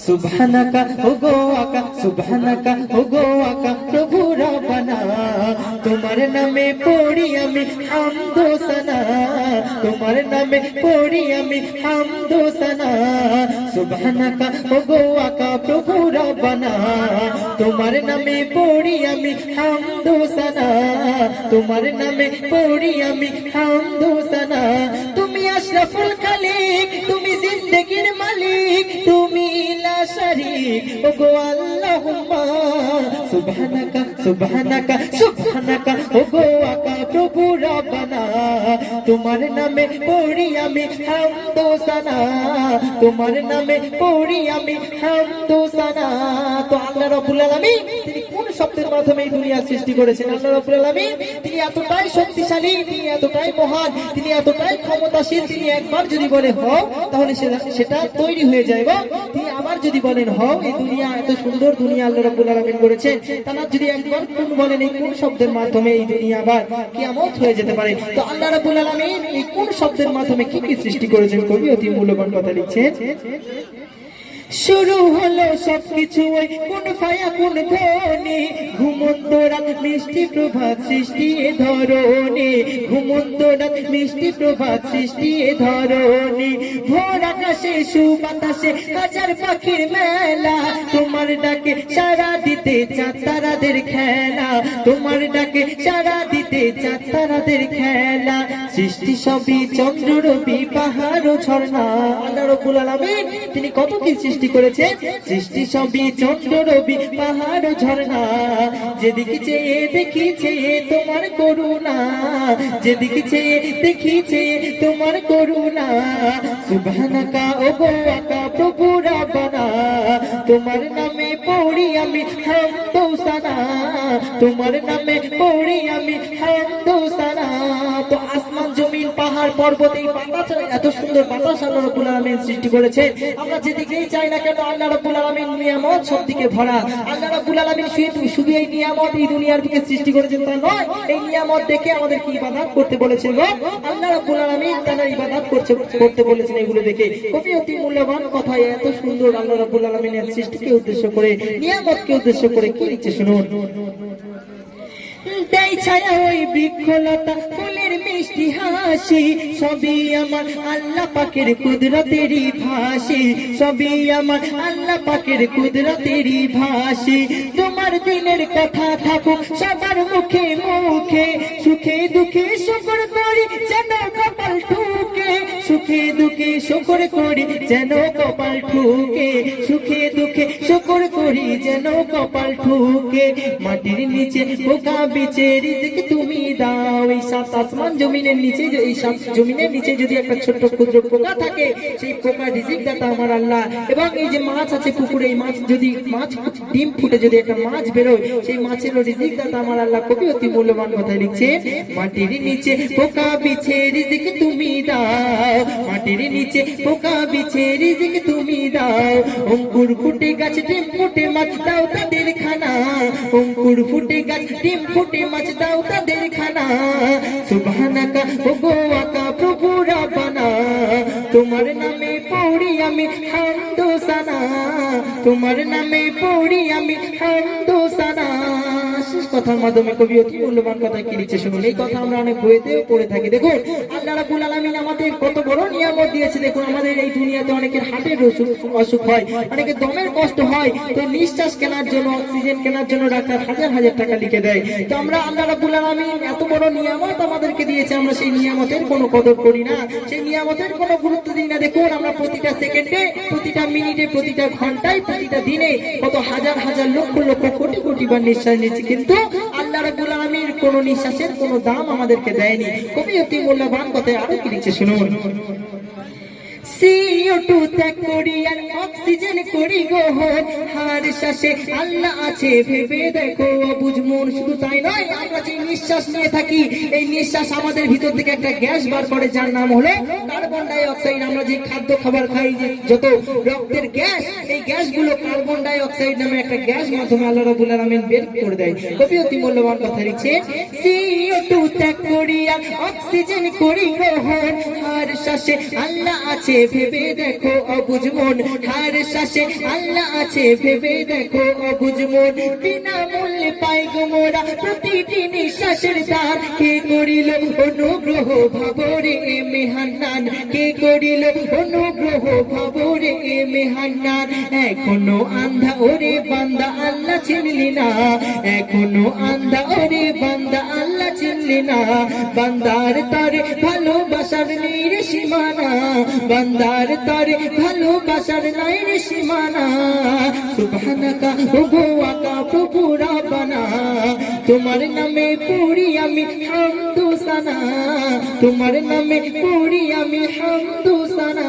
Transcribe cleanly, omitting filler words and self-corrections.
সুবহানাকা ওগো আকা সুবহানাকা ওগো আকা প্রভু রব্বানা তোমার নামে পড়ি আমি হামদ ও সানা তোমার নামে পড়ি আমি হামদ ও সানা সুবহানাকা ওগো আকা প্রভু রব্বানা তোমার নামে পড়ি আমি হামদ ও সানা তোমার নামে পড়ি আমি হামদ ও সানা তুমি আশরাফুল খালিক তুমি জিন্দেগির মালিক তুমি লা শারীক ওগো আল্লাহুম্মা সুবহানাকা সুবহানাকা সুবহানাকা ওগো আকা প্রভু রব্বানা তোমার নামে পড়ি আমি হামদ ও সানা তোমার নামে পড়ি আমি হামদ ও সানা তো আল্লাহ রাব্বুল আলামিন তিনি কোন শব্দের মাধ্যমে এই দুনিয়া সৃষ্টি করেছেন আল্লাহ রাব্বুল আলামিন তিনি এতটাই শক্তিশালী তিনি এতটাই মহান তিনি এতটাই ক্ষমতাশীল তিনি একবার যদি বলে হও তাহলে সেটা তৈরি হয়ে যায় এবং তিনি আবার যদি বলেন হও এই দুনিয়া এত সুন্দর দুনিয়া আল্লাহ রাব্বুল আলামিন করেছেন তারা যদি একবার কোন বলেন এই কোন শব্দের মাধ্যমে এই দুনিয়া আবার কিয়ামত হয়ে যেতে পারে তো আল্লাহ রাব্বুল আলামিন এই কোন শব্দের মাধ্যমে কি কি সৃষ্টি করেছেন কবি অতি মূল্যবান কথা লিখছেন শুরু হলো সবকিছু ওই কোন ফায়া কোন ধ্বনি ঘুমন্ত রাত মিষ্টি প্রভাত সৃষ্টি এ ধরণী ঘুমন্ত রাত মিষ্টি প্রভাত সৃষ্টি এ ধরণী ভোর আকাশে সুবাতাসে হাজার পাখির মেলা তোমার ডাকে সারা দিতে চাঁদ তারাদের খেলা তোমার ডাকে সারা দিতে চাঁদ তারাদের খেলা সৃষ্টি সবই চন্দ্র রবি পাহাড় ও ঝর্ণা আল্লাহ রাব্বুল আলামিন তিনি কত কি সৃষ্টি করেছে সৃষ্টি সবই চন্দ্র রবি পাহাড় ও ঝর্ণা যেদিকে চেয়ে দেখি চেয়ে তোমার করুণা যেদিকে চেয়ে দেখি চেয়ে তোমার করুণা সুবহানাকা ওগো আকা প্রভু রব্বানা তোমার নামে পড়ি আমি হামদ ও সানা তোমার নামে পড়ি আমি হামদ ও সানা তো আসমান জমিন পাহাড় পর্বত এই বাতাস এত সুন্দর বাতাস আল্লাহ রাব্বুল আলামিন সৃষ্টি করেছেন আমরা যেদিকেই চাই না কেন আল্লাহ রাব্বুল আলামিন নিয়ামত সবদিকে ভরা আল্লাহ রাব্বুল আলামিন শুধু এই নিয়ামত এই দুনিয়ার দিকে সৃষ্টি করেছেন তা নয় এই নিয়ামত দেখে আমাদের কি ইবাদত করতে বলেছেন গো আল্লাহ রাব্বুল আলামিন তারা ইবাদত করতে বলেছেন এগুলো দেখে কবি অতি মূল্যবান কথা এত সুন্দর আল্লাহ রাব্বুল আলামিনের সৃষ্টিকে উদ্দেশ্য করে নিয়ামতকে উদ্দেশ্য করে কি লিখছে শুনুন দেয় ছায়া ওই বৃক্ষলতা ফুলের মিষ্টি হাসি সবই আমার আল্লাহ পাকের কুদরতেরই ভাসি সবই আমার আল্লাহ পাকের কুদরতেরই ভাসি তোমার দিনের কথা থাকুক সবার মুখে মুখে সুখে দুঃখে শুকর করি যেন কপাল ঠুকে সুখে দুঃখে শুকর করি যেন কপাল ঠুকে সুখে দুঃখে শুকর করি যেন কপাল ঠুকে মাটির নিচে পোকা বিচে রিজিক তুমি দাও এই সাত আসমান জমিনের নিচে এই সাত জমিনের নিচে যদি একটা ছোট্ট ক্ষুদ্র পোকা থাকে সেই পোকা রিজিক দাতা আমার আল্লাহ এবং এই যে মাছ আছে পুকুরে এই মাছ যদি মাছ ডিম ফুটে যদি একটা মাছ বেরোয় সেই মাছেরও রিজিক দাতা আমার আল্লাহ কবি অতি মূল্যবান কথা লিখছে মাটির নিচে পোকা বিছে রিজিক তুমি দাও মাটির নিচে পোকা বিছে রিজিক তুমি দাও অঙ্কুর ফুটে গাছ ডিম ফুটে মাছ দাও তাদের খানা অঙ্কুর ফুটে গাছ ডিম ফুটে মাছ দাও তাদের খানা সুবহানাকা ওগো আকা প্রভু রব্বানা তোমার নামে পড়ি আমি হামদ ও সানা তোমার নামে পড়ি আমি হামদ ও সানা শেষ কথার মাধ্যমে কবি অতি মূল্যবান কথা কি লিখছে শুনুন এই কথা আমরা অনেক বইতেও পড়ে থাকি দেখুন আল্লাহ রাব্বুল আলামিন আমাদের কত বড় নিয়ামত দিয়েছে দেখুন আমাদের এই দুনিয়াতে অনেকের হার্টের অসুখ হয় অনেকের দমের কষ্ট হয় তো নিঃশ্বাস কেনার জন্য অক্সিজেন কেনার জন্য ডাক্তার হাজার হাজার টাকা লিখে দেয় তো আমরা আল্লাহ রাব্বুল আলামিন এত বড় নিয়ামত আমাদেরকে দিয়েছে আমরা সেই নিয়ামতের কোনো কদর করি না সেই নিয়ামতের কোনো গুরুত্ব দিই না দেখুন আমরা প্রতিটা সেকেন্ডে প্রতিটা মিনিটে প্রতিটা ঘন্টায় প্রতিটা দিনে কত হাজার হাজার লক্ষ লক্ষ কোটি কোটি বার নিঃশ্বাস নিচ্ছি কিন্তু আল্লাহ রাব্বুল আলামিন কোনো নিঃশ্বাসের কোনো দাম আমাদেরকে দেয়নি কবি অতি মূল্যবান কথায় আরো কি লিখছে শুনুন CO2 ত্যাগ করি আর অক্সিজেন করি গ্রহণ হার শ্বাসে আল্লাহ আছে ভেবে দেখো অবুঝ মন শুধু তাই নয় আমরা যে নিঃশ্বাস নিয়ে থাকি এই নিঃশ্বাস আমাদের ভিতর থেকে একটা গ্যাস বার করে যার নাম হলো কার্বন কার্বন ডাই অক্সাইড, আমরা যে খাদ্য খাবার খাই, যে যত রক্তের গ্যাস, এই গ্যাসগুলো কার্বন ডাই অক্সাইড নামে একটা গ্যাস মাধ্যমে আল্লাহ রাব্বুল আলামিন বের করে দেয়। কবি অতি মূল্যবান কথা লিখছে, CO2 ত্যাগ করিয়া অক্সিজেন করি গ্রহণ, হার শ্বাসে আল্লাহ আছে ভেবে দেখো অবুঝ মন, হার শ্বাসে আল্লাহ আছে ভেবে দেখো অবুঝ মন, বিনামূল্যে পাই গো মোরা প্রতিটি নিঃশ্বাসের দান, কে করিল অনুগ্রহ ভাবরে এ মেহান্নান, কে করিল অনুগ্রহ ভাবরে এ মেহান্নান, এখনো আন্ধা ওরে বান্দা আল্লাহ চিনলি না, এখনো আন্ধা ওরে বান্দা আল্লাহ চিনলি না, বান্দার তরে ভালোবাসার নেই রে সীমানা, বান্দার তরে ভালোবাসার নাই রে সীমানা, সুবহানাকা ওগো আকা প্রভু রাব্বানা, তোমার নামে পড়ি আমি হামদু সানা, তোমার নামে পড়ি আমি হামদু সানা।